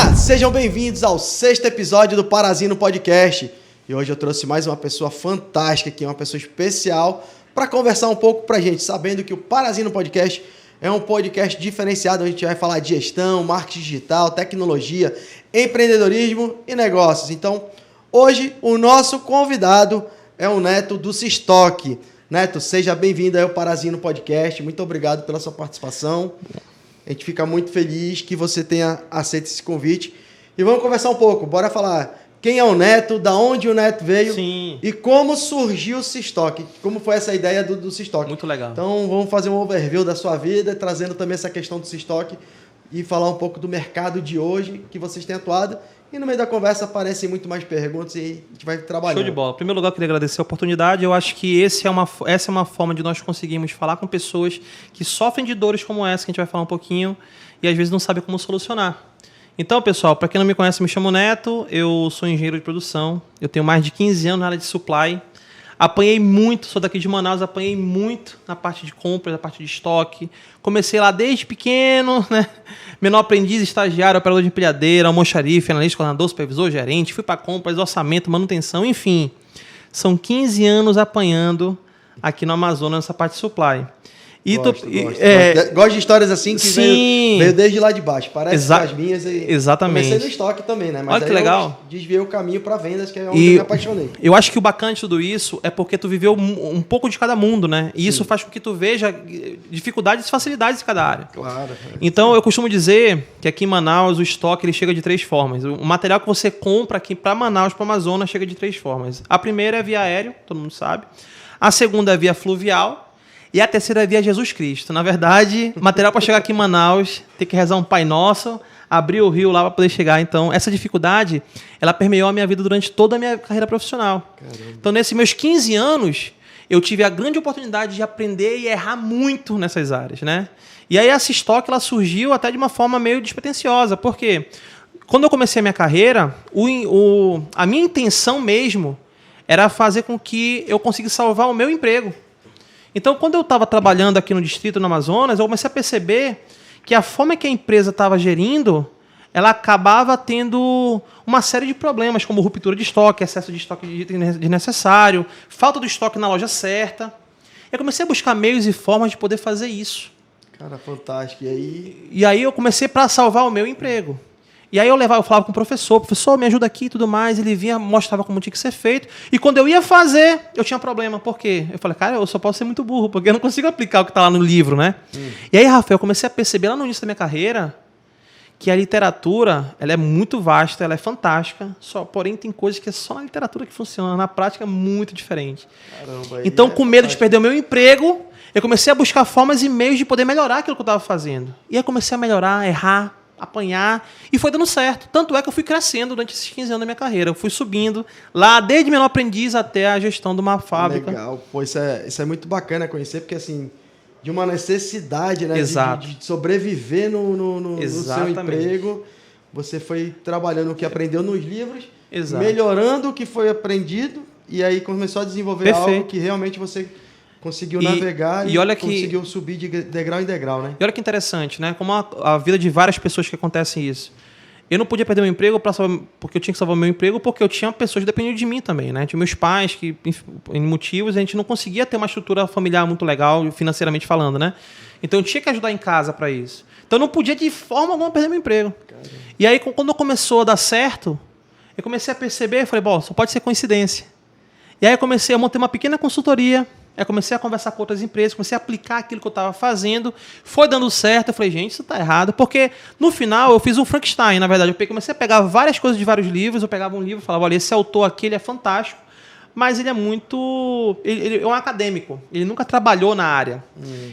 Galera, sejam bem-vindos ao 6º episódio do Parazino Podcast. E hoje eu trouxe mais uma pessoa fantástica aqui, uma pessoa especial, para conversar um pouco pra gente, sabendo que o Parazino Podcast é um podcast diferenciado, onde a gente vai falar de gestão, marketing digital, tecnologia, empreendedorismo e negócios. Então, hoje o nosso convidado é o Neto do Sistock. Neto, seja bem-vindo ao Parazino Podcast. Muito obrigado pela sua participação. A gente fica muito feliz que você tenha aceito esse convite. E vamos conversar um pouco. Bora falar quem é o Neto, da onde o Neto veio. Sim. E como surgiu o Sistock. Como foi essa ideia do Sistock. Muito legal. Então vamos fazer um overview da sua vida, trazendo também essa questão do Sistock e falar um pouco do mercado de hoje que vocês têm atuado. E no meio da conversa aparecem muito mais perguntas e a gente vai trabalhando. Show de bola. Em primeiro lugar, eu queria agradecer a oportunidade. Eu acho que essa é uma forma de nós conseguirmos falar com pessoas que sofrem de dores como essa, que a gente vai falar um pouquinho, e às vezes não sabem como solucionar. Então, pessoal, para quem não me conhece, me chamo Neto, eu sou engenheiro de produção, eu tenho mais de 15 anos na área de supply. Apanhei muito, sou daqui de Manaus, apanhei muito na parte de compras, na parte de estoque. Comecei lá desde pequeno, né? Menor aprendiz, estagiário, operador de empilhadeira, almoxarife, analista, coordenador, supervisor, gerente. Fui para compras, orçamento, manutenção, enfim. São 15 anos apanhando aqui no Amazonas, nessa parte de supply. Gosto de histórias assim que veio desde lá de baixo. Parece as minhas. Exatamente. Comecei no estoque também, né? Mas olha que legal. Eu desviei o caminho para vendas, que é onde eu me apaixonei. Eu acho que o bacana de tudo isso é porque tu viveu um pouco de cada mundo, né? E isso faz com que tu veja dificuldades e facilidades de cada área. Claro. Então, eu costumo dizer que aqui em Manaus o estoque ele chega de 3 formas. O material que você compra aqui para Manaus, para o Amazonas, chega de 3 formas. A primeira é via aéreo, todo mundo sabe. A segunda é via fluvial. E a terceira é via Jesus Cristo. Na verdade, material para chegar aqui em Manaus, tem que rezar um Pai Nosso, abrir o rio lá para poder chegar. Então, essa dificuldade, ela permeou a minha vida durante toda a minha carreira profissional. Caramba. Então, nesses meus 15 anos, eu tive a grande oportunidade de aprender e errar muito nessas áreas, né? E aí, a Sistock, ela surgiu até de uma forma meio despretensiosa. Por quê? Quando eu comecei a minha carreira, a minha intenção mesmo era fazer com que eu conseguisse salvar o meu emprego. Então, quando eu estava trabalhando aqui no distrito, no Amazonas, eu comecei a perceber que a forma que a empresa estava gerindo, ela acabava tendo uma série de problemas, como ruptura de estoque, excesso de estoque desnecessário, falta do estoque na loja certa. Eu comecei a buscar meios e formas de poder fazer isso. Cara, fantástico. E aí eu comecei para salvar o meu emprego. E aí eu falava com o professor, me ajuda aqui e tudo mais. Ele vinha, mostrava como tinha que ser feito. E quando eu ia fazer, eu tinha problema. Por quê? Eu falei, cara, eu só posso ser muito burro, porque eu não consigo aplicar o que está lá no livro, né? E aí, Rafael, eu comecei a perceber lá no início da minha carreira que a literatura, ela é muito vasta, ela é fantástica, porém tem coisas que é só na literatura que funciona, na prática é muito diferente. Caramba, então, com medo de perder o meu emprego, eu comecei a buscar formas e meios de poder melhorar aquilo que eu estava fazendo. E aí comecei a melhorar, errar, apanhar, e foi dando certo. Tanto é que eu fui crescendo durante esses 15 anos da minha carreira. Eu fui subindo lá, desde menor aprendiz até a gestão de uma fábrica. Legal. Pô, isso é muito bacana conhecer, porque assim, de uma necessidade, né, de sobreviver no seu emprego, você foi trabalhando o que aprendeu nos livros, melhorando o que foi aprendido, e aí começou a desenvolver algo que realmente você conseguiu navegar e conseguiu subir de degrau em degrau, né? E olha que interessante, né? Como a vida de várias pessoas que acontece isso. Eu não podia perder meu emprego porque eu tinha que salvar meu emprego, porque eu tinha pessoas que dependiam de mim também, né? Tinha meus pais que, em motivos, a gente não conseguia ter uma estrutura familiar muito legal, financeiramente falando, né? Então eu tinha que ajudar em casa para isso. Então eu não podia de forma alguma perder meu emprego. Caramba. E aí, quando começou a dar certo, eu comecei a perceber, falei, bom, só pode ser coincidência. E aí eu comecei a montar uma pequena consultoria. Aí comecei a conversar com outras empresas, comecei a aplicar aquilo que eu estava fazendo, foi dando certo, eu falei, gente, isso está errado, porque no final eu fiz um Frankenstein, na verdade, eu comecei a pegar várias coisas de vários livros, eu pegava um livro e falava, olha, esse autor aqui, ele é fantástico, mas ele é muito... Ele é um acadêmico, ele nunca trabalhou na área.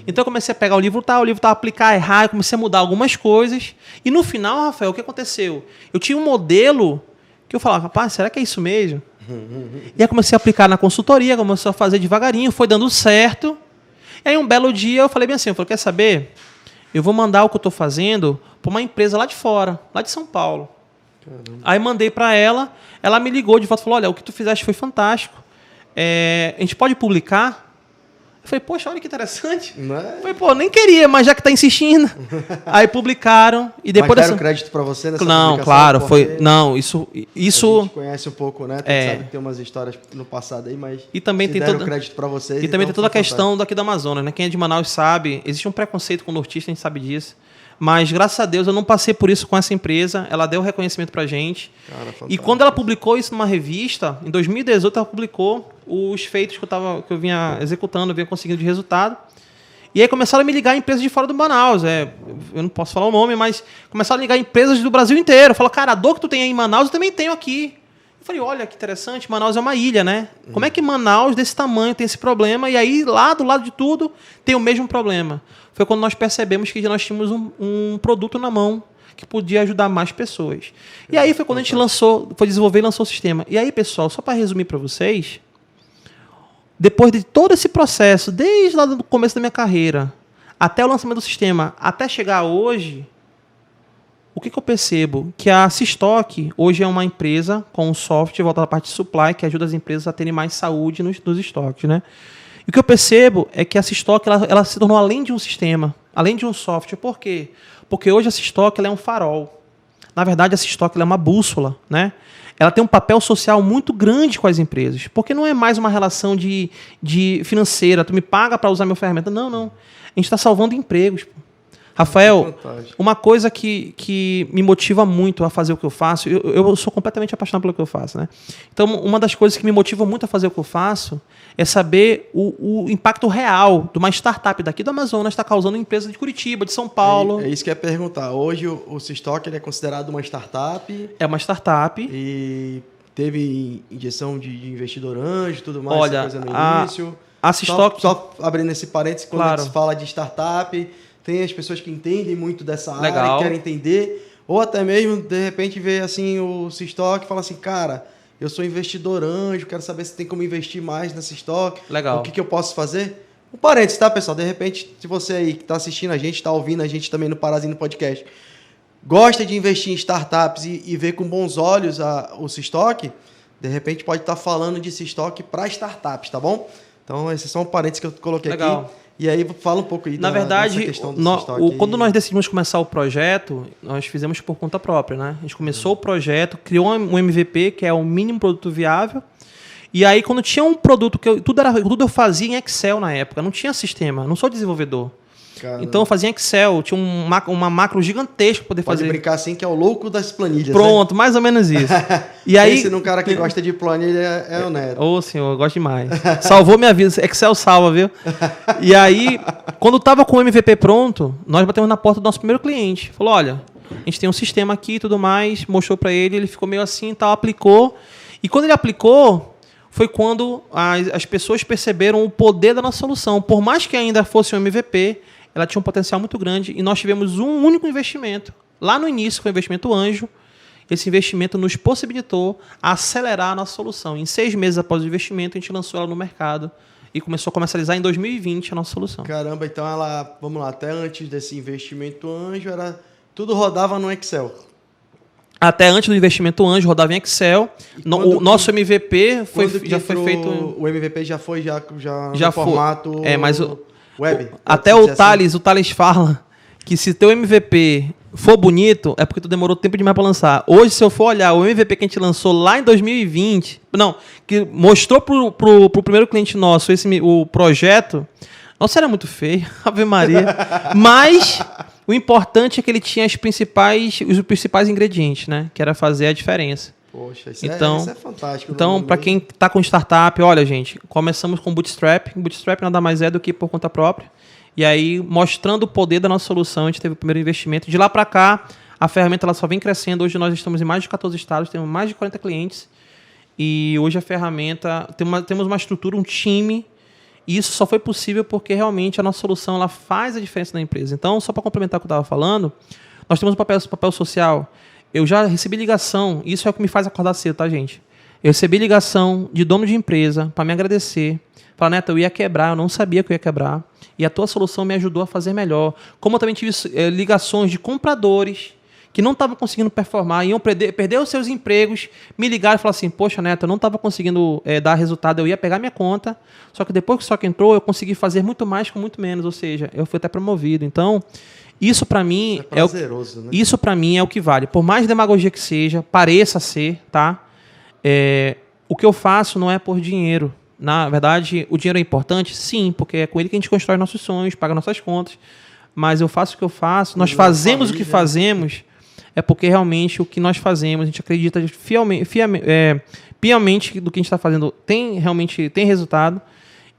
Então eu comecei a pegar o livro tal, aplicar, errar, eu comecei a mudar algumas coisas, e no final, Rafael, o que aconteceu? Eu tinha um modelo que eu falava, rapaz, será que é isso mesmo? E aí comecei a aplicar na consultoria, comecei a fazer devagarinho, foi dando certo. E aí um belo dia eu falei bem assim, eu falei, quer saber? Eu vou mandar o que eu estou fazendo para uma empresa lá de fora, lá de São Paulo. Caramba. Aí mandei para ela me ligou de volta e falou, olha, o que tu fizeste foi fantástico. A gente pode publicar? Eu falei, poxa, olha que interessante. Não é? Eu falei, pô, nem queria, mas já que tá insistindo. Aí publicaram e depois mas deram crédito para você nessa Não, publicação? claro, foi... Não, isso... A gente conhece um pouco, né? Tu sabe que tem umas histórias no passado aí, mas e também tem deram crédito para vocês. E também tem toda a questão daqui do Amazonas, né? Quem é de Manaus sabe, existe um preconceito com o nortista, a gente sabe disso. Mas, graças a Deus, eu não passei por isso com essa empresa. Ela deu reconhecimento pra gente. Cara, e quando ela publicou isso numa revista, em 2018, ela publicou os feitos que eu vinha executando, eu vinha conseguindo de resultado. E aí começaram a me ligar empresas de fora do Manaus. Eu não posso falar o nome, mas começaram a ligar empresas do Brasil inteiro. Falaram, cara, a dor que tu tem aí em Manaus, eu também tenho aqui. Eu falei, olha que interessante, Manaus é uma ilha, né? Como é que Manaus, desse tamanho, tem esse problema? E aí, lá do lado de tudo, tem o mesmo problema. Foi quando nós percebemos que nós tínhamos um produto na mão que podia ajudar mais pessoas. E aí foi quando a gente foi desenvolver e lançou o sistema. E aí, pessoal, só para resumir para vocês, depois de todo esse processo, desde lá do começo da minha carreira, até o lançamento do sistema, até chegar hoje, o que eu percebo? Que a Cistock hoje é uma empresa com um software voltado à parte de supply que ajuda as empresas a terem mais saúde nos estoques, né? E o que eu percebo é que a Cistock ela se tornou além de um sistema, além de um software. Por quê? Porque hoje a Cistock ela é um farol. Na verdade, a Cistock ela é uma bússola, né? Ela tem um papel social muito grande com as empresas, porque não é mais uma relação de financeira, tu me paga para usar minha ferramenta. Não, não. A gente está salvando empregos. Rafael, uma coisa que me motiva muito a fazer o que eu faço, eu sou completamente apaixonado pelo que eu faço, né? Então, uma das coisas que me motiva muito a fazer o que eu faço é saber o impacto real de uma startup daqui do Amazonas está causando em empresas de Curitiba, de São Paulo. É isso que eu ia perguntar. Hoje o Cistock ele é considerado uma startup. É uma startup. E teve injeção de investidor anjo e tudo mais. Olha, essa coisa no início. A Cistock... Só abrindo esse parênteses, quando se fala de startup, tem as pessoas que entendem muito dessa área, que querem entender, ou até mesmo, de repente, vê assim, o Cistock e fala assim, cara, eu sou investidor anjo, quero saber se tem como investir mais nessa Cistock. Legal. O que eu posso fazer? Um parênteses, tá, pessoal? De repente, se você aí que está assistindo a gente, está ouvindo a gente também no Parazino Podcast, gosta de investir em startups e ver com bons olhos o Cistock, de repente pode estar falando de Cistock para startups, tá bom? Então, esses são parênteses que eu coloquei aqui. E aí, fala um pouco aí dessa questão do Cistock. Quando nós decidimos começar o projeto, nós fizemos por conta própria, né? A gente começou o projeto, criou um MVP, que é o mínimo produto viável. E aí, quando tinha um produto, tudo eu fazia em Excel na época, não tinha sistema, não sou desenvolvedor. Caramba. Então eu fazia em Excel, tinha uma macro gigantesca para poder fazer. Pode brincar assim que é o louco das planilhas. Pronto, né? Mais ou menos isso. E aí, esse num cara que gosta de planilha é o Neto. Ô, senhor, eu gosto demais. Salvou minha vida, Excel salva, viu? E aí, quando estava com o MVP pronto, nós batemos na porta do nosso primeiro cliente. Falou, olha, a gente tem um sistema aqui e tudo mais, mostrou para ele ficou meio assim e tal, aplicou. E quando ele aplicou, foi quando as pessoas perceberam o poder da nossa solução. Por mais que ainda fosse um MVP, ela tinha um potencial muito grande e nós tivemos um único investimento. Lá no início, foi o investimento anjo. Esse investimento nos possibilitou acelerar a nossa solução. Em 6 meses após o investimento, a gente lançou ela no mercado e começou a comercializar em 2020 a nossa solução. Caramba, então vamos lá, até antes desse investimento anjo, tudo rodava no Excel. Até antes do investimento anjo, rodava em Excel. O nosso MVP já foi feito... O MVP já foi no formato mas web? Até o Thales fala que se teu MVP for bonito, é porque tu demorou tempo demais para lançar. Hoje, se eu for olhar o MVP que a gente lançou lá em 2020, que mostrou pro primeiro cliente nosso o projeto, nossa, era muito feio, Ave Maria. Mas o importante é que ele tinha os principais ingredientes, né? Que era fazer a diferença. Poxa, isso é fantástico. Então, para quem está com startup, olha, gente, começamos com Bootstrap. Bootstrap nada mais é do que por conta própria. E aí, mostrando o poder da nossa solução, a gente teve o primeiro investimento. De lá para cá, a ferramenta ela só vem crescendo. Hoje nós estamos em mais de 14 estados, temos mais de 40 clientes. E hoje a ferramenta, temos uma estrutura, um time. E isso só foi possível porque realmente a nossa solução ela faz a diferença na empresa. Então, só para complementar o que eu estava falando, nós temos um papel social. Eu já recebi ligação, isso é o que me faz acordar cedo, tá, gente? Eu recebi ligação de dono de empresa para me agradecer. Falar, Neto, eu ia quebrar, eu não sabia que eu ia quebrar. E a tua solução me ajudou a fazer melhor. Como eu também tive ligações de compradores que não estavam conseguindo performar, iam perder os seus empregos, me ligaram e falaram assim, poxa, Neto, eu não estava conseguindo dar resultado, eu ia pegar minha conta, só que depois que o Soca entrou, eu consegui fazer muito mais com muito menos, ou seja, eu fui até promovido. Então, isso para mim é prazeroso, né? Isso para mim é o que vale. Por mais demagogia que seja, pareça ser, tá? O que eu faço não é por dinheiro. Na verdade, o dinheiro é importante? Sim, porque é com ele que a gente constrói nossos sonhos, paga nossas contas. Mas eu faço o que eu faço, nós fazemos o que fazemos, é porque realmente o que nós fazemos, a gente acredita piamente do que a gente está fazendo realmente tem resultado,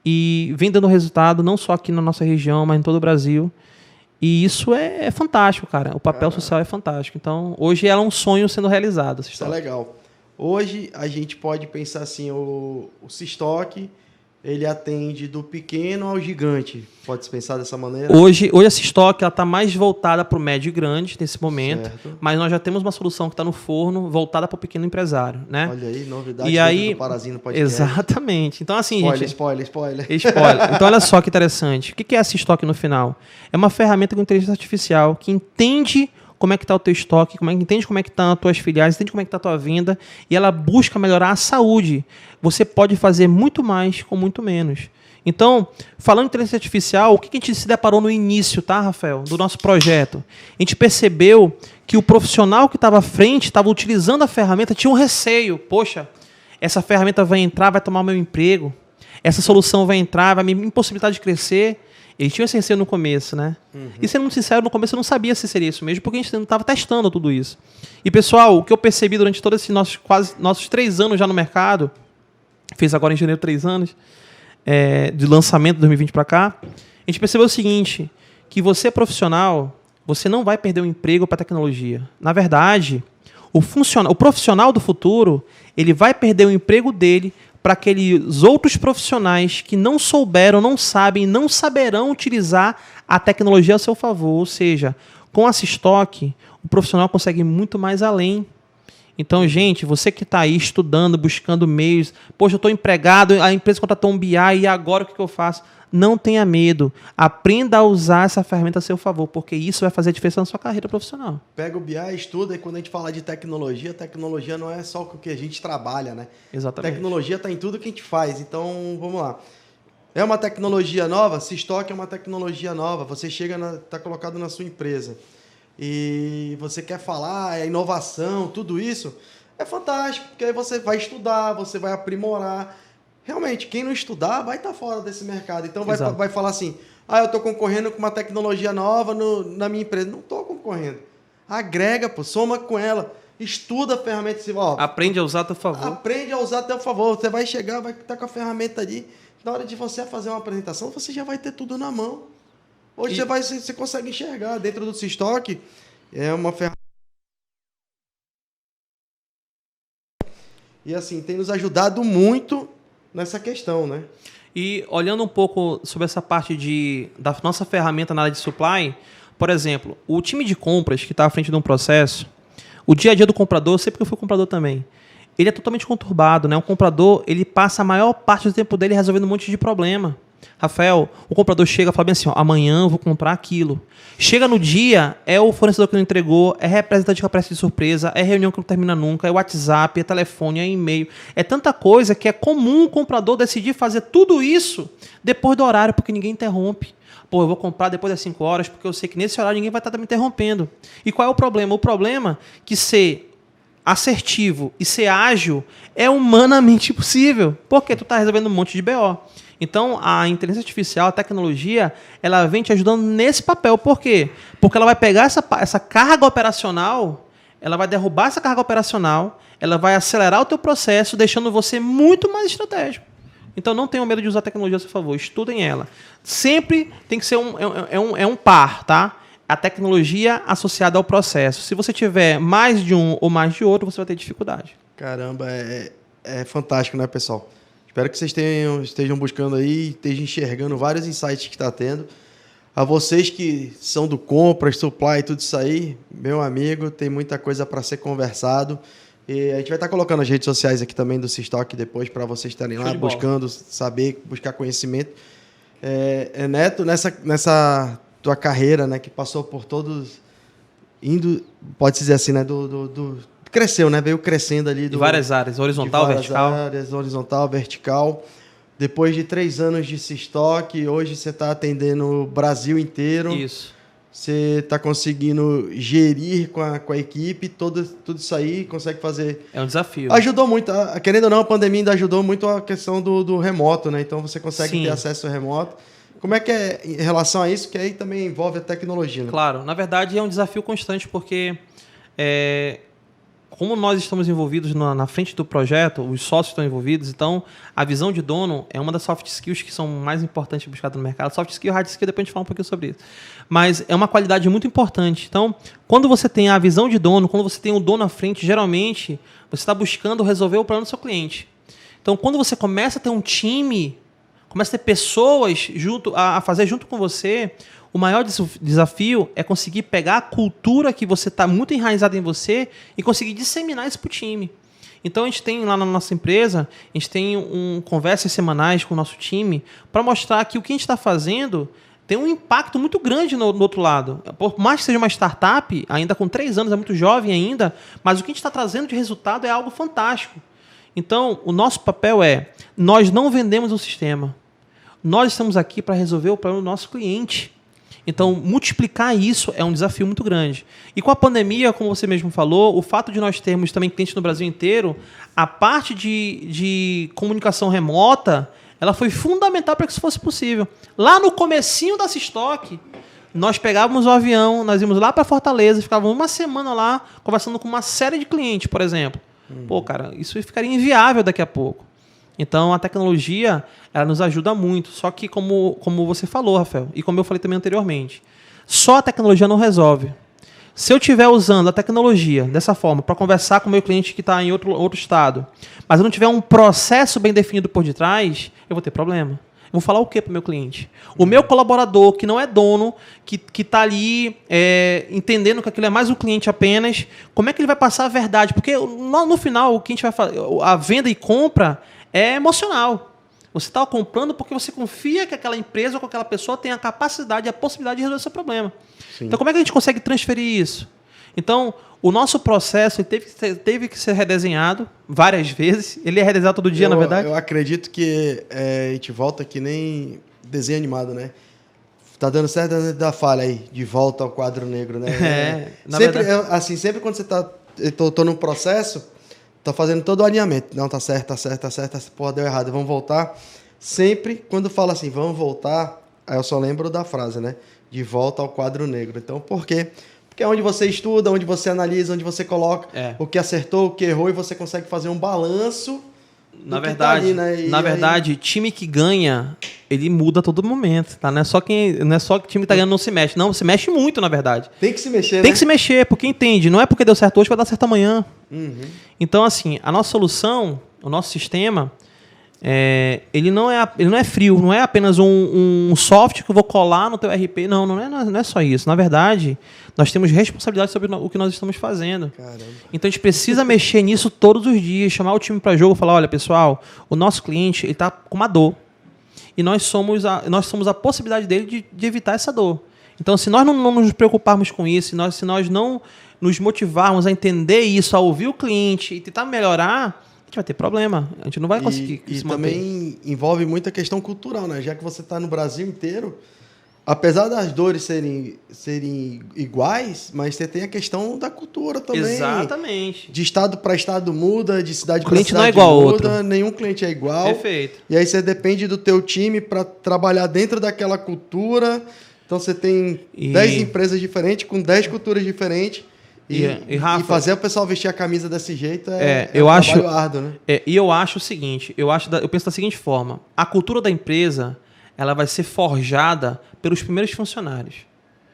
e vem dando resultado não só aqui na nossa região, mas em todo o Brasil. E isso é fantástico, cara. O papel social é fantástico. Então, hoje ela é um sonho sendo realizado. Isso é legal. Hoje a gente pode pensar assim, o Cistoc, ele atende do pequeno ao gigante. Pode-se pensar dessa maneira? Hoje a Cistoc está mais voltada para o médio e grande nesse momento, certo. Mas nós já temos uma solução que está no forno voltada para o pequeno empresário, né? Olha aí, novidade do Parazino Podcast. Exatamente. Então, assim, Spoiler. Então, olha só que interessante. O que é a Cistoc no final? É uma ferramenta com inteligência artificial que entende como é que está o teu estoque, entende como é que estão as tuas filiais, entende como é que está a tua venda, e ela busca melhorar a saúde. Você pode fazer muito mais com muito menos. Então, falando em inteligência artificial, o que a gente se deparou no início, tá, Rafael, do nosso projeto? A gente percebeu que o profissional que estava à frente, estava utilizando a ferramenta, tinha um receio. Poxa, essa ferramenta vai entrar, vai tomar o meu emprego. Essa solução vai entrar, vai me impossibilitar de crescer. Eles tinham esse receio no começo, né? E sendo muito sincero, no começo eu não sabia se seria isso mesmo, porque a gente não estava testando tudo isso. E, pessoal, o que eu percebi durante todos esses nossos 3 anos já no mercado, fez agora em janeiro 3 anos, de lançamento de 2020 para cá, a gente percebeu o seguinte, que você profissional, você não vai perder o emprego para a tecnologia. Na verdade, o profissional do futuro, ele vai perder o emprego dele para aqueles outros profissionais que não souberam, não sabem, não saberão utilizar a tecnologia a seu favor. Ou seja, com a Cistoc, o profissional consegue ir muito mais além. Então, gente, você que está aí estudando, buscando meios, poxa, eu estou empregado, a empresa contratou um BI, e agora o que eu faço? Não tenha medo. Aprenda a usar essa ferramenta a seu favor, porque isso vai fazer a diferença na sua carreira profissional. Pega o BI, estuda, e quando a gente fala de tecnologia não é só com o que a gente trabalha, né? Exatamente. Tecnologia está em tudo que a gente faz. Então, vamos lá. É uma tecnologia nova? Cistoc é uma tecnologia nova. Você está colocado na sua empresa e você quer falar, inovação, tudo isso, é fantástico, porque aí você vai estudar, você vai aprimorar. Realmente, quem não estudar vai estar fora desse mercado. Então vai falar assim, eu estou concorrendo com uma tecnologia nova na minha empresa. Não estou concorrendo. Agrega, soma com ela. Estuda a ferramenta. Aprende a usar a teu favor. Aprende a usar a teu favor. Você vai chegar, vai estar com a ferramenta ali. Na hora de você fazer uma apresentação, você já vai ter tudo na mão. Hoje você consegue enxergar. Dentro do Cistoc, é uma ferramenta. E assim, tem nos ajudado muito nessa questão, né? E olhando um pouco sobre essa parte da nossa ferramenta na área de supply, por exemplo, o time de compras que está à frente de um processo, o dia a dia do comprador, sempre que eu fui comprador também, ele é totalmente conturbado, né? O comprador, ele passa a maior parte do tempo dele resolvendo um monte de problema. Rafael, o comprador chega e fala bem assim, amanhã eu vou comprar aquilo. Chega no dia, é o fornecedor que não entregou, é representante que aparece de surpresa, é reunião que não termina nunca, é WhatsApp, é telefone, é e-mail. É tanta coisa que é comum o comprador decidir fazer tudo isso depois do horário, porque ninguém interrompe. Eu vou comprar depois das 5 horas, porque eu sei que nesse horário ninguém vai estar me interrompendo. E qual é o problema? O problema é que ser assertivo e ser ágil é humanamente impossível, porque tu está resolvendo um monte de BO. Então, a inteligência artificial, a tecnologia, ela vem te ajudando nesse papel. Por quê? Porque ela vai pegar essa carga operacional, ela vai derrubar essa carga operacional, ela vai acelerar o teu processo, deixando você muito mais estratégico. Então, não tenham medo de usar a tecnologia a seu favor. Estudem ela. Sempre tem que ser um par, tá? A tecnologia associada ao processo. Se você tiver mais de um ou mais de outro, você vai ter dificuldade. Caramba, é fantástico, né, pessoal? Espero que vocês estejam buscando aí, estejam enxergando vários insights que está tendo. A vocês que são do compras, supply e tudo isso aí, meu amigo, tem muita coisa para ser conversado. E a gente vai estar colocando as redes sociais aqui também do Cistoc depois para vocês estarem lá buscando saber, buscar conhecimento. Neto, nessa tua carreira, né, que passou por indo, pode dizer assim, né? Cresceu, né? Veio crescendo ali. De várias áreas, horizontal, vertical. Áreas, horizontal, vertical. Depois de 3 anos de Cistock, hoje você está atendendo o Brasil inteiro. Isso. Você está conseguindo gerir com a equipe, tudo isso aí, consegue fazer... É um desafio. Ajudou muito, querendo ou não, a pandemia ainda ajudou muito a questão do remoto, né? Então você consegue ter acesso ao remoto. Como é que é em relação a isso, que aí também envolve a tecnologia, né? Claro, na verdade é um desafio constante, porque como nós estamos envolvidos na frente do projeto, os sócios estão envolvidos, então a visão de dono é uma das soft skills que são mais importantes buscadas no mercado. Soft skill e hard skill, depois a gente fala um pouquinho sobre isso. Mas é uma qualidade muito importante. Então, quando você tem a visão de dono, quando você tem o dono à frente, geralmente você está buscando resolver o problema do seu cliente. Então, quando você começa a ter um time, começa a ter pessoas a fazer junto com você, o maior desafio é conseguir pegar a cultura que você está muito enraizada em você e conseguir disseminar isso para o time. Então, a gente tem lá na nossa empresa, a gente tem conversas semanais com o nosso time para mostrar que o que a gente está fazendo tem um impacto muito grande no outro lado. Por mais que seja uma startup, ainda com 3 anos, é muito jovem ainda, mas o que a gente está trazendo de resultado é algo fantástico. Então, o nosso papel nós não vendemos um sistema. Nós estamos aqui para resolver o problema do nosso cliente. Então, multiplicar isso é um desafio muito grande. E com a pandemia, como você mesmo falou, o fato de nós termos também clientes no Brasil inteiro, a parte de comunicação remota, ela foi fundamental para que isso fosse possível. Lá no comecinho da Cistock, nós pegávamos o avião, nós íamos lá para Fortaleza, ficávamos uma semana lá conversando com uma série de clientes, por exemplo. Pô, cara, isso ficaria inviável daqui a pouco. Então, a tecnologia, ela nos ajuda muito. Só que, como você falou, Rafael, e como eu falei também anteriormente, só a tecnologia não resolve. Se eu estiver usando a tecnologia dessa forma para conversar com o meu cliente que está em outro estado, mas eu não tiver um processo bem definido por detrás, eu vou ter problema. Eu vou falar o quê para o meu cliente? O meu colaborador, que não é dono, que está ali entendendo que aquilo é mais um cliente apenas, como é que ele vai passar a verdade? Porque no final, o que a gente vai fazer, a venda e compra é emocional. Você está comprando porque você confia que aquela empresa ou que aquela pessoa tem a capacidade e a possibilidade de resolver o seu problema. Sim. Então, como é que a gente consegue transferir isso? Então, o nosso processo teve que ser redesenhado várias vezes. Ele é redesenhado todo dia, na verdade? Eu acredito que a gente volta que nem desenho animado, né? Tá dando certo da falha aí, de volta ao quadro negro, né? Sempre quando você tá... Eu tô num processo... Tá fazendo todo o alinhamento. Não, tá certo. Porra, deu errado, vamos voltar. Sempre, quando fala assim, vamos voltar, aí eu só lembro da frase, né? De volta ao quadro negro. Então, por quê? Porque é onde você estuda, onde você analisa, onde você coloca o que acertou, o que errou, e você consegue fazer um balanço. Na verdade, time que ganha, ele muda a todo momento, tá? Não é só que time que tá ganhando não se mexe. Não, se mexe muito, na verdade. Tem que se mexer, Tem que se mexer, porque entende. Não é porque deu certo hoje, vai dar certo amanhã. Uhum. Então, assim, a nossa solução, o nosso sistema, ele não é frio, não é apenas um software que eu vou colar no teu RP. Não é só isso. Na verdade, nós temos responsabilidade sobre o que nós estamos fazendo. Caramba. Então, a gente precisa mexer nisso todos os dias, chamar o time para jogo e falar, olha, pessoal, o nosso cliente está com uma dor. E nós somos a possibilidade dele de evitar essa dor. Então, se nós não nos preocuparmos com isso, se nós não nos motivarmos a entender isso, a ouvir o cliente e tentar melhorar, a gente vai ter problema. A gente não vai conseguir se manter. Também envolve muita questão cultural, né? Já que você está no Brasil inteiro, apesar das dores serem iguais, mas você tem a questão da cultura também. Exatamente. De estado para estado muda, de cidade para cidade não é igual ao outro. Nenhum cliente é igual. Perfeito. E aí você depende do teu time para trabalhar dentro daquela cultura. Então você tem 10 empresas diferentes, com 10 culturas diferentes. Rafa, e fazer o pessoal vestir a camisa desse jeito trabalho árduo, né? E eu acho o seguinte, eu penso da seguinte forma, a cultura da empresa, ela vai ser forjada pelos primeiros funcionários.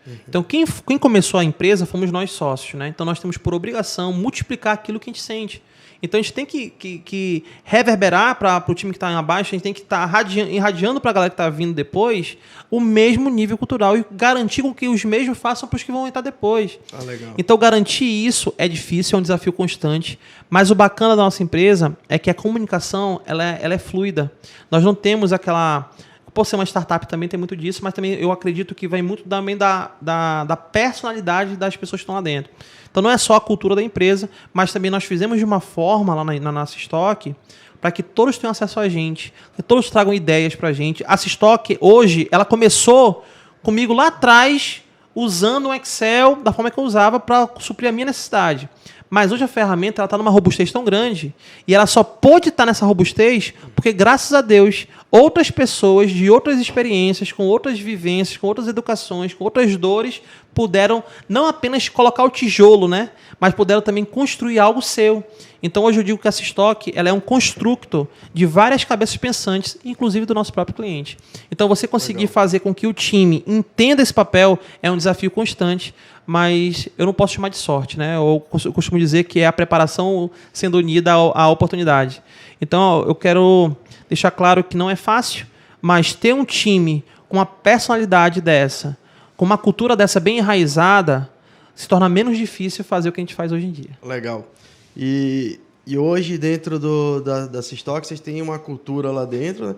Uhum. Então, quem começou a empresa fomos nós sócios, né? Então, nós temos por obrigação multiplicar aquilo que a gente sente. Então, a gente tem que reverberar para o time que está abaixo, a gente tem que estar irradiando para a galera que está vindo depois o mesmo nível cultural e garantir com que os mesmos façam para os que vão entrar depois. Legal. Então, garantir isso é difícil, é um desafio constante, mas o bacana da nossa empresa é que a comunicação ela é fluida. Nós não temos aquela... Por ser uma startup também tem muito disso, mas também eu acredito que vai muito também da personalidade das pessoas que estão lá dentro. Então não é só a cultura da empresa, mas também nós fizemos de uma forma lá na nossa Stock para que todos tenham acesso a gente, que todos tragam ideias para a gente. A Stock, hoje, ela começou comigo lá atrás, usando um Excel da forma que eu usava para suprir a minha necessidade. Mas hoje a ferramenta está numa robustez tão grande e ela só pôde estar nessa robustez porque, graças a Deus, outras pessoas de outras experiências, com outras vivências, com outras educações, com outras dores, puderam não apenas colocar o tijolo, né, mas puderam também construir algo seu. Então, hoje eu digo que essa Stock ela é um construto de várias cabeças pensantes, inclusive do nosso próprio cliente. Então, você conseguir fazer com que o time entenda esse papel é um desafio constante, mas eu não posso chamar de sorte, né? Eu costumo dizer que é a preparação sendo unida à oportunidade. Então, eu quero deixar claro que não é fácil, mas ter um time com uma personalidade dessa, com uma cultura dessa bem enraizada, se torna menos difícil fazer o que a gente faz hoje em dia. Legal. E hoje, dentro da Stock, vocês têm uma cultura lá dentro, né?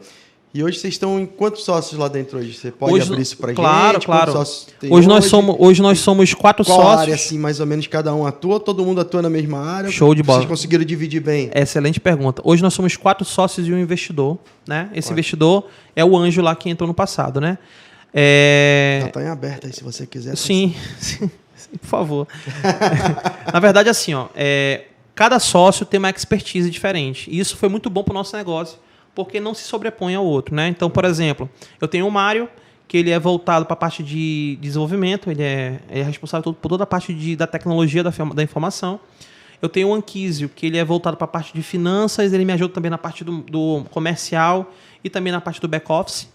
E hoje vocês estão em quantos sócios lá dentro hoje? Você pode abrir isso pra gente? Claro. Hoje nós somos 4 Qual sócios. área, assim, mais ou menos, cada um atua? Todo mundo atua na mesma área? Show de bola. Vocês conseguiram dividir bem? Excelente pergunta. Hoje nós somos 4 sócios e um investidor, né? Esse investidor é o anjo lá que entrou no passado, né? Já está em aberto aí, se você quiser. Sim, por favor. Na verdade, assim, cada sócio tem uma expertise diferente. E isso foi muito bom para o nosso negócio, porque não se sobrepõe ao outro, né? Então, por exemplo, eu tenho o Mário, que ele é voltado para a parte de desenvolvimento, ele é responsável por toda a parte da tecnologia da informação. Eu tenho o Anquísio, que ele é voltado para a parte de finanças, ele me ajuda também na parte do comercial e também na parte do back-office.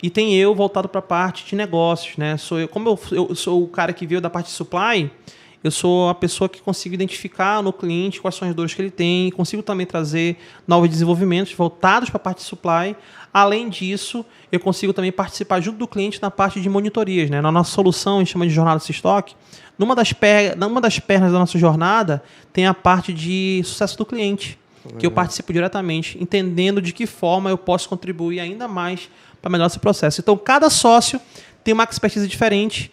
E tem eu voltado para a parte de negócios, né? Como eu sou o cara que veio da parte de supply, eu sou a pessoa que consigo identificar no cliente quais são as dores que ele tem, consigo também trazer novos desenvolvimentos voltados para a parte de supply. Além disso, eu consigo também participar junto do cliente na parte de monitorias, né? Na nossa solução, a gente chama de jornada Stock. Numa das pernas da nossa jornada, tem a parte de sucesso do cliente, que eu participo diretamente, entendendo de que forma eu posso contribuir ainda mais para melhorar esse processo. Então, cada sócio tem uma expertise diferente.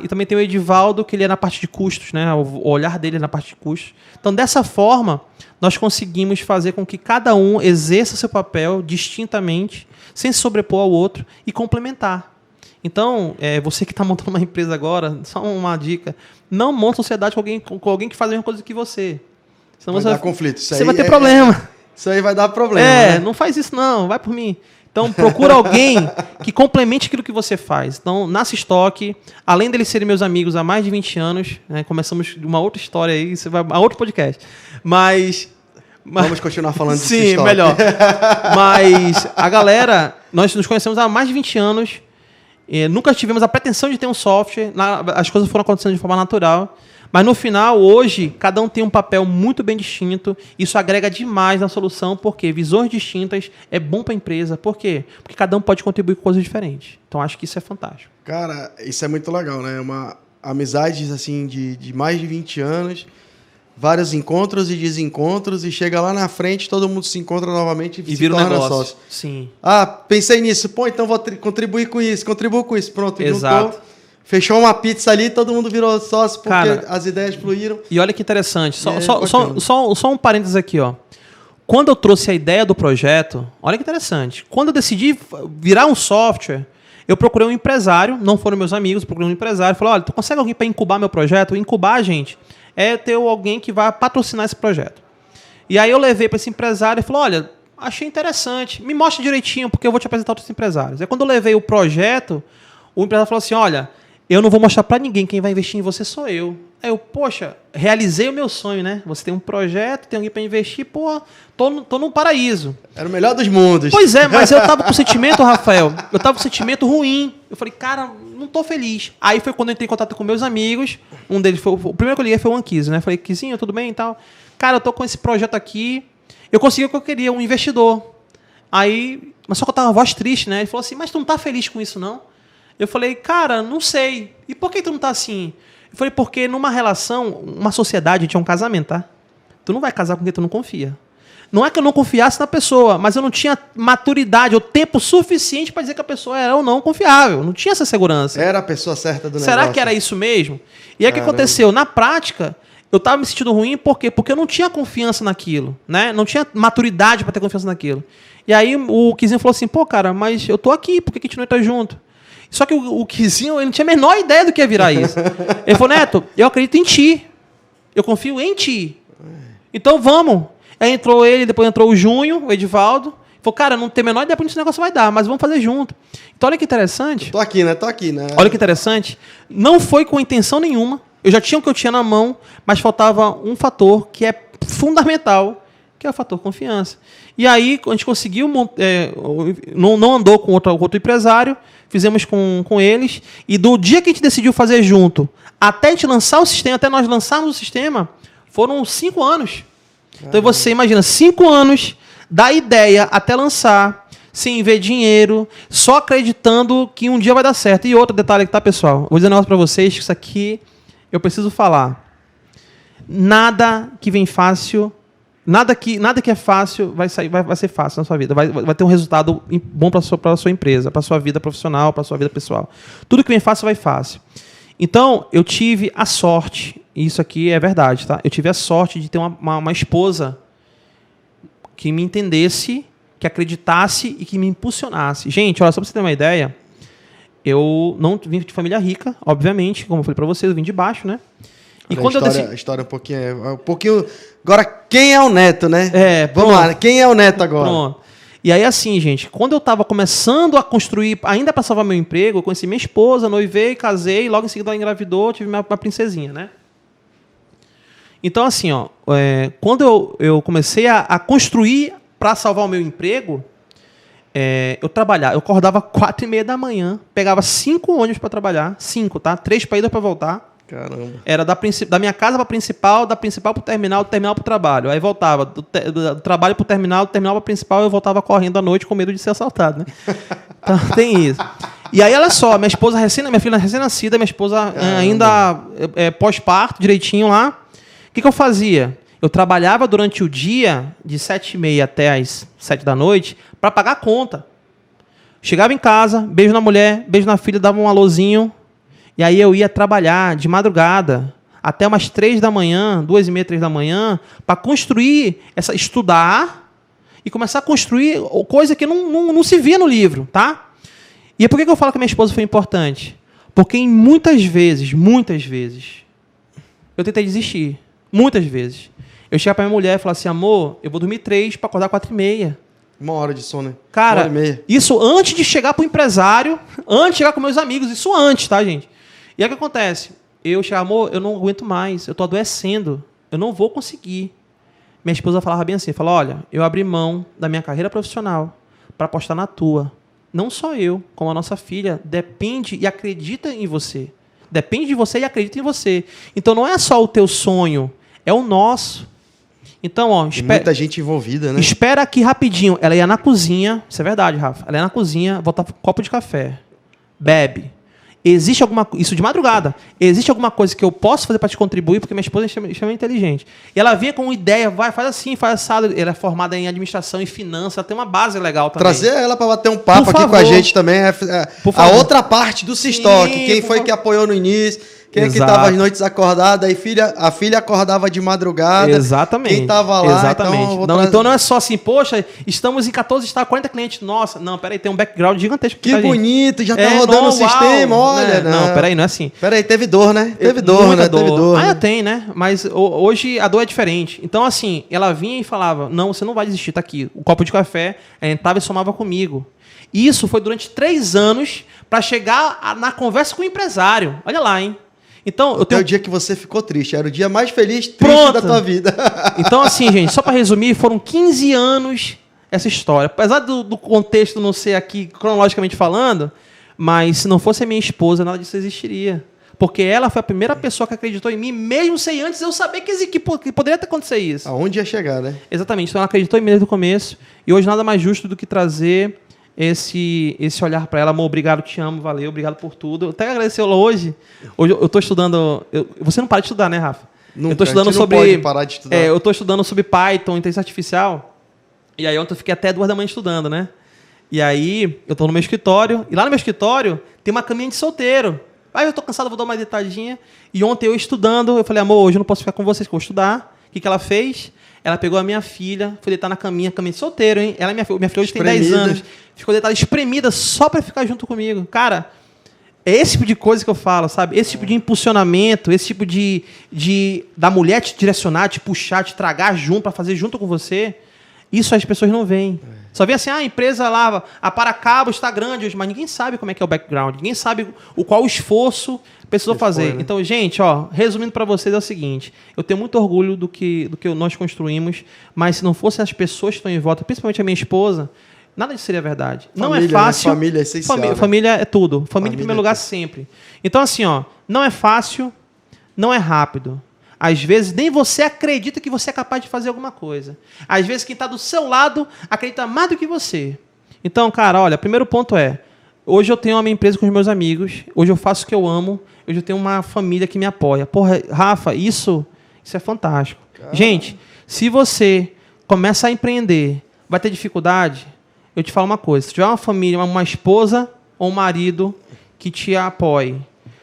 E também tem o Edivaldo, que ele é na parte de custos, né? O olhar dele é na parte de custos. Então, dessa forma, nós conseguimos fazer com que cada um exerça seu papel distintamente, sem se sobrepor ao outro e complementar. Então, você que está montando uma empresa agora, só uma dica, não monte sociedade com alguém que faz a mesma coisa que você. Senão vai dar conflito. Você vai ter problema. Isso aí vai dar problema. Né? Não faz isso não, vai por mim. Então, procura alguém que complemente aquilo que você faz. Então, na Stock, além deles serem meus amigos há mais de 20 anos, né, começamos uma outra história aí, isso vai a outro podcast. Mas vamos continuar falando de Sim, Stock. melhor. Mas a galera, nós nos conhecemos há mais de 20 anos, nunca tivemos a pretensão de ter um software, as coisas foram acontecendo de forma natural. Mas no final, hoje, cada um tem um papel muito bem distinto. Isso agrega demais na solução, porque visões distintas é bom para a empresa. Por quê? Porque cada um pode contribuir com coisas diferentes. Então, acho que isso é fantástico. Cara, isso é muito legal, né? Uma amizade assim, de mais de 20 anos, vários encontros e desencontros, e chega lá na frente, todo mundo se encontra novamente e vira um negócio. Sócio. Sim. Pensei nisso. Então vou contribuir com isso. Contribuo com isso. Pronto, exato. Juntou. Fechou uma pizza ali, todo mundo virou sócio porque as ideias fluíram. E olha que interessante, só um parênteses aqui, ó. Quando eu trouxe a ideia do projeto, olha que interessante. Quando eu decidi virar um software, eu procurei um empresário, não foram meus amigos, eu procurei um empresário, falei, olha, tu consegue alguém para incubar meu projeto? Incubar, gente, é ter alguém que vai patrocinar esse projeto. E aí eu levei para esse empresário e falei, olha, achei interessante, me mostra direitinho, porque eu vou te apresentar outros empresários. Aí quando eu levei o projeto, o empresário falou assim, olha, eu não vou mostrar para ninguém, quem vai investir em você sou eu. Aí eu, poxa, realizei o meu sonho, né? Você tem um projeto, tem alguém para investir, pô, tô num paraíso. Era o melhor dos mundos. Pois é, mas eu tava com sentimento, Rafael, eu tava com sentimento ruim. Eu falei, cara, não tô feliz. Aí foi quando eu entrei em contato com meus amigos, um deles foi, o primeiro que eu liguei foi o Anquísio, né? Falei, Quizinho, tudo bem e tal? Cara, eu tô com esse projeto aqui, eu consegui o que eu queria, um investidor. Aí, mas só que eu tava uma voz triste, né? Ele falou assim, mas tu não tá feliz com isso, não? Eu falei, cara, não sei. E por que tu não tá assim? Eu falei, porque numa relação, uma sociedade, tinha um casamento, tá? Tu não vai casar com quem tu não confia. Não é que eu não confiasse na pessoa, mas eu não tinha maturidade ou tempo suficiente para dizer que a pessoa era ou não confiável. Não tinha essa segurança. Era a pessoa certa do negócio. Será que era isso mesmo? E aí o que aconteceu? Na prática, eu estava me sentindo ruim, por quê? Porque eu não tinha confiança naquilo, né? Não tinha maturidade para ter confiança naquilo. E aí o Kizinho falou assim, pô, cara, mas eu tô aqui, por que a gente não entra junto? Só que o Kizinho, ele não tinha a menor ideia do que ia virar isso. Ele falou, Neto, eu acredito em ti. Eu confio em ti. Então vamos. Aí entrou ele, depois entrou o Junho, o Edivaldo. Falou, cara, não tem a menor ideia para onde esse negócio vai dar, mas vamos fazer junto. Então olha que interessante. Tô aqui, né? Olha que interessante. Não foi com intenção nenhuma. Eu já tinha o que eu tinha na mão, mas faltava um fator que é fundamental, que é o fator confiança. E aí a gente conseguiu, não andou com outro empresário, fizemos com eles, e do dia que a gente decidiu fazer junto, até a gente lançar o sistema, até nós lançarmos o sistema, foram 5 anos. Então você imagina, 5 anos da ideia até lançar, sem ver dinheiro, só acreditando que um dia vai dar certo. E outro detalhe que tá, pessoal, vou dizer um negócio para vocês, que isso aqui eu preciso falar. Nada que vem fácil, nada que é fácil vai ser fácil na sua vida. Vai ter um resultado bom para a sua empresa, para a sua vida profissional, para a sua vida pessoal. Tudo que vem fácil vai fácil. Então, eu tive a sorte, e isso aqui é verdade, tá? Eu tive a sorte de ter uma esposa que me entendesse, que acreditasse e que me impulsionasse. Gente, olha, só para você ter uma ideia, eu não vim de família rica, obviamente, como eu falei para vocês, eu vim de baixo, né? E quando a história um pouquinho... Agora, quem é o Neto, né? Vamos lá, quem é o Neto agora? Pronto. E aí, assim, gente, quando eu estava começando a construir, ainda para salvar meu emprego, eu conheci minha esposa, noivei, casei, logo em seguida ela engravidou, tive minha princesinha, né? Então, assim, ó, quando eu comecei a construir para salvar o meu emprego, eu acordava 4h30 da manhã, pegava 5 ônibus para trabalhar, 5, tá? 3 para ir, 2 para voltar. Caramba. Era da minha casa para a principal, da principal para o terminal, do terminal para o trabalho. Aí voltava do trabalho para o terminal, do terminal para a principal, eu voltava correndo à noite com medo de ser assaltado, né? Então tem isso. E aí, olha só, minha filha recém-nascida, minha esposa ainda pós-parto, direitinho lá. O que eu fazia? Eu trabalhava durante o dia, de 7h30 até as 7 da noite, para pagar a conta. Chegava em casa, beijo na mulher, beijo na filha, dava um alôzinho. E aí eu ia trabalhar de madrugada, até umas 3 da manhã, 2h30, 3 da manhã, para construir, estudar e começar a construir coisa que não se via no livro, tá? E por que eu falo que a minha esposa foi importante? Porque muitas vezes, eu tentei desistir. Muitas vezes. Eu chegava para minha mulher e falava assim, amor, eu vou dormir 3 para acordar 4h30. 1 hora de sono. Cara, isso antes de chegar para o empresário, antes de chegar com meus amigos, isso antes, tá, gente? E aí o que acontece? Eu chegava, amor, eu não aguento mais, eu estou adoecendo, eu não vou conseguir. Minha esposa falava bem assim, olha, eu abri mão da minha carreira profissional para apostar na tua. Não só eu, como a nossa filha, depende e acredita em você. Depende de você e acredita em você. Então não é só o teu sonho, é o nosso. Então, ó, muita gente envolvida, né? Espera aqui rapidinho. Ela ia na cozinha, isso é verdade, Rafa. Ela ia na cozinha, botava um copo de café, bebe. Existe isso de madrugada. Existe alguma coisa que eu posso fazer para te contribuir, porque minha esposa é extremamente inteligente. E ela vinha com uma ideia, faz assim, faz assado. Ela é formada em administração e finanças, ela tem uma base legal também. Trazer ela para bater um papo aqui com a gente também. A outra parte do Cistock. Quem foi que apoiou no início? Quem é que estava as noites acordada? A filha acordava de madrugada. Exatamente. Quem estava lá. Exatamente. Então não é só assim, poxa, estamos em 14 estados, 40 clientes. Nossa, não, peraí, tem um background gigantesco. Que bonito, já tá rodando o sistema, olha. Não, peraí, não é assim. Peraí, teve dor, né? Teve dor, né? Teve dor. Ainda tem, né? Mas hoje a dor é diferente. Então, assim, ela vinha e falava, não, você não vai desistir, tá aqui. O copo de café, ela entrava e somava comigo. Isso foi durante 3 anos para chegar na conversa com o empresário. Olha lá, hein? Então, Até o dia que você ficou triste. Era o dia mais feliz, triste da tua vida. Então, assim, gente, só para resumir, foram 15 anos essa história. Apesar do contexto não ser aqui cronologicamente falando, mas se não fosse a minha esposa, nada disso existiria. Porque ela foi a primeira pessoa que acreditou em mim, mesmo sem antes eu saber que poderia acontecer isso. Aonde ia chegar, né? Exatamente. Então, ela acreditou em mim desde o começo. E hoje nada mais justo do que trazer esse olhar para ela. Amor, obrigado, te amo, valeu, obrigado por tudo. Eu até agradecer ela hoje. Hoje eu estou estudando... Você não para de estudar, né, Rafa? Nunca, eu estou estudando não pode parar de estudar. Eu estou estudando sobre Python, inteligência artificial. E aí ontem eu fiquei até 2 da manhã estudando, né? E aí eu tô no meu escritório, e lá no meu escritório tem uma caminha de solteiro. Aí eu tô cansado, vou dar uma deitadinha. E ontem eu estudando, eu falei, amor, hoje eu não posso ficar com vocês, que eu vou estudar. O que ela fez? Ela pegou a minha filha, foi deitar na caminha de solteiro, hein? Ela é minha filha hoje tem 10 anos. Ficou deitada espremida só pra ficar junto comigo. Cara, é esse tipo de coisa que eu falo, sabe? Esse tipo de impulsionamento, esse tipo da mulher te direcionar, te puxar, te tragar junto pra fazer junto com você. Isso as pessoas não veem. Só vê assim, a empresa lá, a Paracabo está grande hoje, mas ninguém sabe como é que é o background, ninguém sabe qual o esforço precisou fazer. Né? Então, gente, resumindo para vocês é o seguinte, eu tenho muito orgulho do que nós construímos, mas se não fossem as pessoas que estão em volta, principalmente a minha esposa, nada disso seria verdade. Família, não é fácil. Né? Família é essencial. Família é tudo. Família em primeiro lugar sempre. Então, assim, não é fácil, não é rápido. Às vezes, nem você acredita que você é capaz de fazer alguma coisa. Às vezes, quem está do seu lado acredita mais do que você. Então, cara, olha, o primeiro ponto hoje eu tenho uma minha empresa com os meus amigos, hoje eu faço o que eu amo, hoje eu tenho uma família que me apoia. Porra, Rafa, isso é fantástico. Caramba. Gente, se você começa a empreender, vai ter dificuldade, eu te falo uma coisa, se tiver uma família, uma esposa ou um marido que te apoie,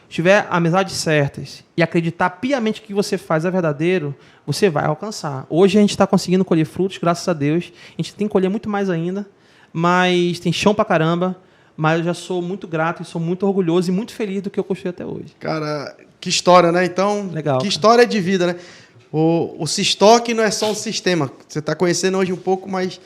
tiver amizades certas e acreditar piamente que o que você faz é verdadeiro, você vai alcançar. Hoje a gente está conseguindo colher frutos, graças a Deus. A gente tem que colher muito mais ainda, mas tem chão pra caramba. Mas eu já sou muito grato e sou muito orgulhoso e muito feliz do que eu construí até hoje. Cara, que história, né? Então, legal, que história de vida, né? O Sistock não é só um sistema. Você está conhecendo hoje um pouco mais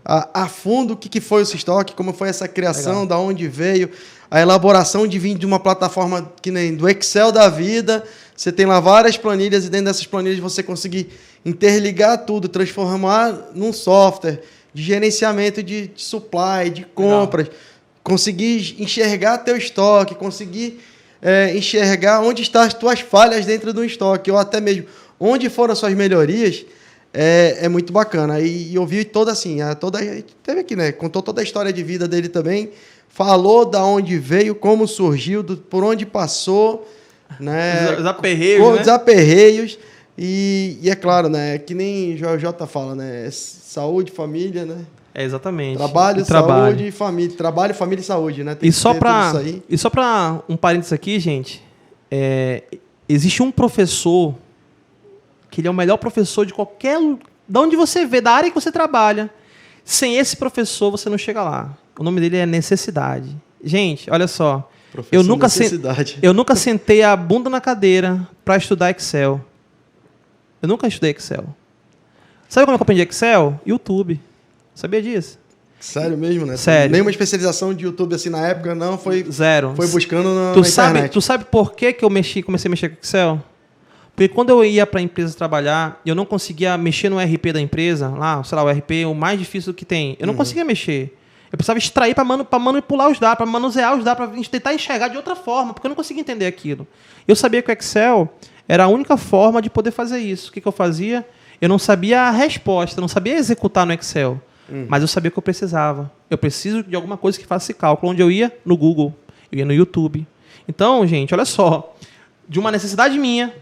a fundo o que foi o Sistock, como foi essa criação, da onde veio, a elaboração de vir de uma plataforma que nem do Excel da vida. Você tem lá várias planilhas e dentro dessas planilhas você conseguir interligar tudo, transformar num software de gerenciamento de supply, de compras, conseguir enxergar teu estoque, conseguir enxergar onde estão as tuas falhas dentro do estoque, ou até mesmo onde foram as suas melhorias. É muito bacana. E eu vi toda assim, teve aqui, né? Contou toda a história de vida dele também, falou da onde veio, como surgiu, por onde passou, né? Os aperreios, né? Os aperreios. E é claro, né? Que nem Jota fala, né? Saúde, família, né? Exatamente. Trabalho, saúde e família. Trabalho, família e saúde, né? Tem e só para um parênteses aqui, gente, existe um professor que ele é o melhor professor de qualquer... Da onde você vê, da área que você trabalha. Sem esse professor, você não chega lá. O nome dele é Necessidade. Gente, olha só. Eu nunca sentei a bunda na cadeira para estudar Excel. Eu nunca estudei Excel. Sabe como é que eu aprendi Excel? YouTube. Sabia disso? Sério mesmo, né? Sério. Nenhuma especialização de YouTube assim na época, não? Foi zero. Foi buscando na internet. Tu sabe por que eu comecei a mexer com Excel? Porque quando eu ia para a empresa trabalhar, eu não conseguia mexer no RP da empresa, lá, sei lá, o RP, o mais difícil que tem. Eu não conseguia mexer. Eu precisava extrair para manipular os dados, para manusear os dados, para tentar enxergar de outra forma, porque eu não conseguia entender aquilo. Eu sabia que o Excel era a única forma de poder fazer isso. O que eu fazia? Eu não sabia a resposta, eu não sabia executar no Excel, mas eu sabia que eu precisava. Eu preciso de alguma coisa que faça esse cálculo, onde eu ia no Google, eu ia no YouTube. Então, gente, olha só, de uma necessidade minha,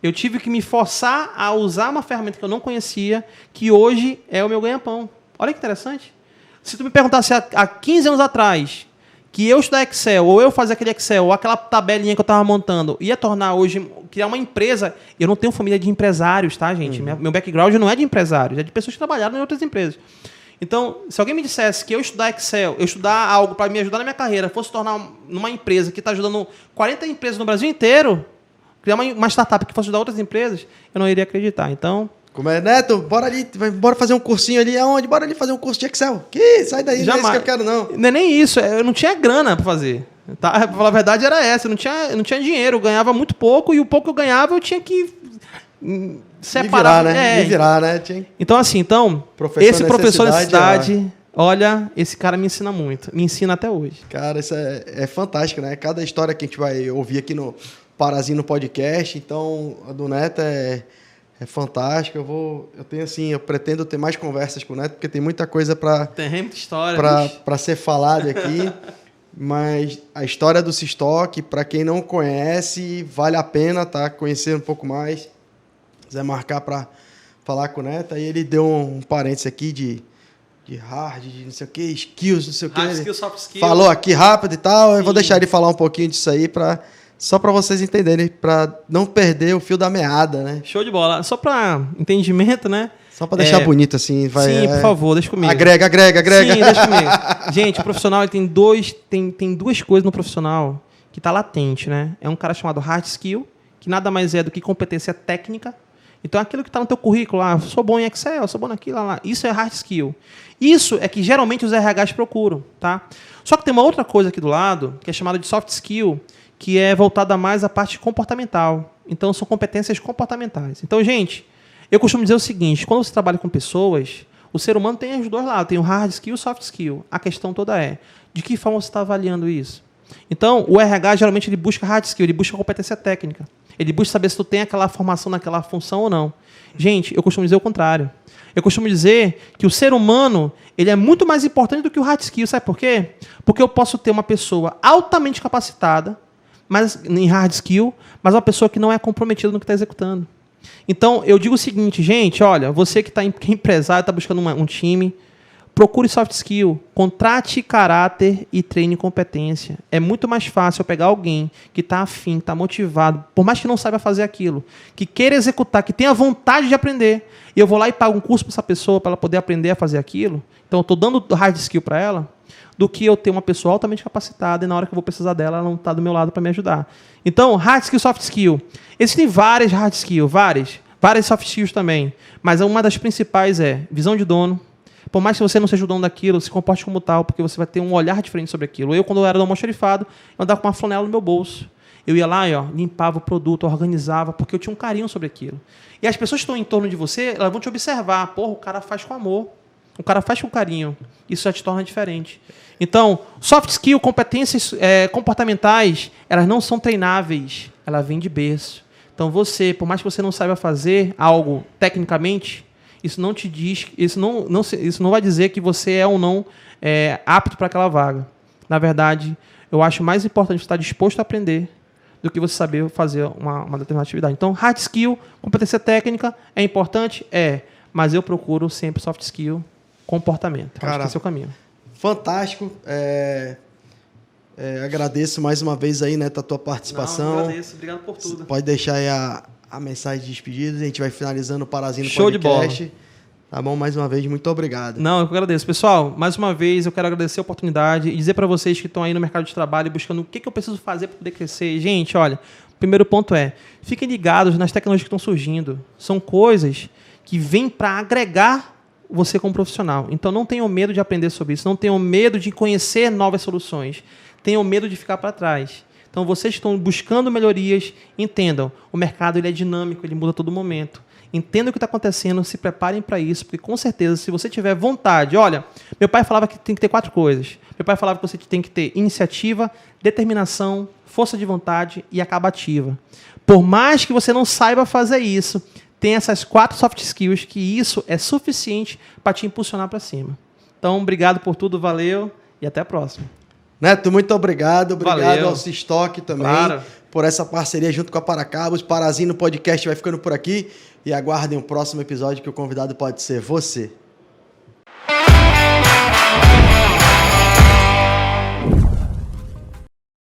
eu tive que me forçar a usar uma ferramenta que eu não conhecia, que hoje é o meu ganha-pão. Olha que interessante. Se tu me perguntasse há 15 anos atrás que eu estudar Excel, ou eu fazer aquele Excel, ou aquela tabelinha que eu estava montando, ia tornar hoje, criar uma empresa... Eu não tenho família de empresários, tá, gente? Meu background não é de empresários, é de pessoas que trabalharam em outras empresas. Então, se alguém me dissesse que eu estudar Excel, eu estudar algo para me ajudar na minha carreira, fosse tornar numa empresa que está ajudando 40 empresas no Brasil inteiro... criar uma startup que fosse ajudar outras empresas, eu não iria acreditar. Então... Como é, Neto? Bora fazer um cursinho ali. Aonde? Bora ali fazer um curso de Excel. Que? Sai daí, jamais. Não é isso que eu quero, não. Não é nem isso. Eu não tinha grana para fazer. Tá? Pra falar a verdade, era essa. Eu não tinha dinheiro. Eu ganhava muito pouco e o pouco que eu ganhava eu tinha que separar. Me virar, né? Então, assim, esse professor Necessidade... Olha, esse cara me ensina muito. Me ensina até hoje. Cara, isso é fantástico, né? Cada história que a gente vai ouvir aqui no Parazinho Podcast, então a do Neto é fantástica. Eu pretendo ter mais conversas com o Neto, porque tem muita coisa tem muita história para ser falado aqui. Mas a história do Sistock, para quem não conhece, vale a pena, tá? Conhecer um pouco mais. Se quiser marcar para falar com o Neto, aí ele deu um parênteses aqui de hard, de não sei o que, skills, não sei o que. Hard skill, soft skill. Falou aqui rápido e tal. Sim. Eu vou deixar ele falar um pouquinho disso aí, só para vocês entenderem, para não perder o fio da meada, né? Show de bola. Só para entendimento, né? Só para deixar bonito assim. Sim, por favor, deixa comigo. Agrega. Sim, deixa comigo. Gente, o profissional ele tem duas coisas no profissional que está latente, né? É um cara chamado hard skill, que nada mais é do que competência técnica. Então, aquilo que está no teu currículo, sou bom em Excel, sou bom naquilo, lá. Isso é hard skill. Isso é que geralmente os RHs procuram, tá? Só que tem uma outra coisa aqui do lado, que é chamada de soft skill, que é voltada mais à parte comportamental. Então, são competências comportamentais. Então, gente, eu costumo dizer o seguinte, quando você trabalha com pessoas, o ser humano tem os dois lados, tem o hard skill e o soft skill. A questão toda é, de que forma você está avaliando isso? Então, o RH, geralmente, ele busca hard skill, ele busca competência técnica. Ele busca saber se tu tem aquela formação naquela função ou não. Gente, eu costumo dizer o contrário. Eu costumo dizer que o ser humano ele é muito mais importante do que o hard skill. Sabe por quê? Porque eu posso ter uma pessoa altamente capacitada, mas em hard skill, mas uma pessoa que não é comprometida no que está executando. Então, eu digo o seguinte, gente, olha, você que é empresário, está buscando um time, procure soft skill, contrate caráter e treine competência. É muito mais fácil eu pegar alguém que está afim, está motivado, por mais que não saiba fazer aquilo, que queira executar, que tenha vontade de aprender, e eu vou lá e pago um curso para essa pessoa para ela poder aprender a fazer aquilo, então eu estou dando hard skill para ela, do que eu ter uma pessoa altamente capacitada e na hora que eu vou precisar dela, ela não está do meu lado para me ajudar. Então, hard skill, soft skill. Existem várias hard skills, várias soft skills também, mas uma das principais é visão de dono. Por mais que você não seja o dono daquilo, se comporte como tal, porque você vai ter um olhar diferente sobre aquilo. Eu, quando eu era do almoxarifado, eu andava com uma flanela no meu bolso. Eu ia lá e limpava o produto, organizava, porque eu tinha um carinho sobre aquilo. E as pessoas que estão em torno de você, elas vão te observar. Porra, o cara faz com amor. O cara faz com carinho. Isso já te torna diferente. Então, soft skill, competências comportamentais, elas não são treináveis. Elas vêm de berço. Então, você, por mais que você não saiba fazer algo tecnicamente, isso não te diz, isso não vai dizer que você é ou não apto para aquela vaga. Na verdade, eu acho mais importante estar disposto a aprender do que você saber fazer uma determinada atividade. Então, hard skill, competência técnica é importante? Mas eu procuro sempre soft skill, comportamento. Cara, acho que esse é o caminho. Fantástico. Agradeço mais uma vez aí, né, a tua participação. Não, agradeço. Obrigado por tudo. Você pode deixar aí a mensagem de despedida, a gente vai finalizando o Parazino Show Podcast. De bola. Tá bom? Mais uma vez, muito obrigado. Não, eu que agradeço. Pessoal, mais uma vez, eu quero agradecer a oportunidade e dizer para vocês que estão aí no mercado de trabalho buscando o que eu preciso fazer para poder crescer. Gente, olha, o primeiro ponto fiquem ligados nas tecnologias que estão surgindo. São coisas que vêm para agregar você como profissional. Então, não tenham medo de aprender sobre isso. Não tenham medo de conhecer novas soluções. Tenham medo de ficar para trás. Então, vocês que estão buscando melhorias, entendam, o mercado ele é dinâmico, ele muda a todo momento. Entendam o que está acontecendo, se preparem para isso, porque com certeza, se você tiver vontade... Olha, meu pai falava que tem que ter 4 coisas. Meu pai falava que você tem que ter iniciativa, determinação, força de vontade e acabativa. Por mais que você não saiba fazer isso, tem essas 4 soft skills, que isso é suficiente para te impulsionar para cima. Então, obrigado por tudo, valeu e até a próxima. Neto, muito obrigado. Obrigado Valeu. ao Cistock também, Claro, por essa parceria junto com a Paracabos. Parazino Podcast vai ficando por aqui e aguardem o próximo episódio que o convidado pode ser você.